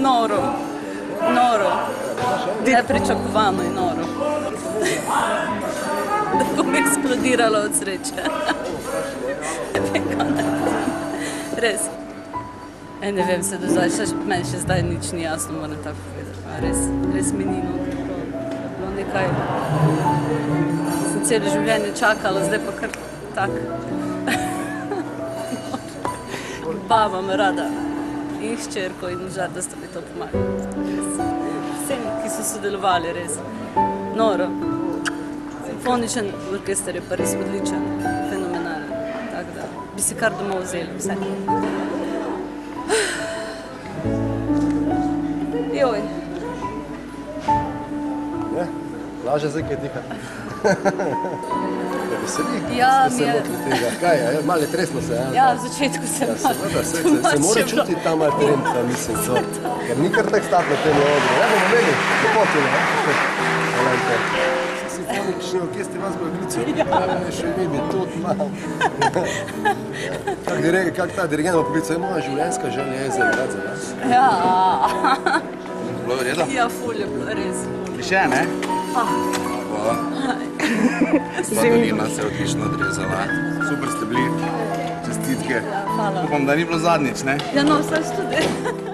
Noro. Noro. Nepričakovano in noro. Da bom eksplodirala od sreče. Res. Ne vem, se do zdaj, meni še zdaj nič ni jasno, moram tako povedati. Res mi ni bilo nekaj. Sem celo življenje čakala, zdaj pa kar tak. Baba me rada in hčerko in moža, da sta mi to pomagali. Vsem, ki so sodelovali, res. Noro. Simfoničen orkester je pa res odličen, fenomenalen. Tako da bi se kar domov vzeli, vse. Joj. Ne, laže zdaj kaj diha. Veseli, Ja, ste mi se je... lotili tega. Kaj, malo je tresno se, ja? Ja, v začetku sem Seveda, se mora čutiti ta malo trenta, mislim, so. Ker ni kar tak stat na tem odru. Ja, bomo imeli lepotilo, ne? Simfonični orkester vas bo klical. Ja, še vidi, tudi malo. Kak ta dirigent bo poklical, je moja življenjska želja je zaigrati za vas. Ja. Bilo v redu? Ja, ful je bilo, res. Kliše, ne? Hvala. Sladolina se je odlično odrezala. Super ste bili. Čestitke. Hvala. Upam, da ni bilo zadnjič, ne? Ja, no, vse študent.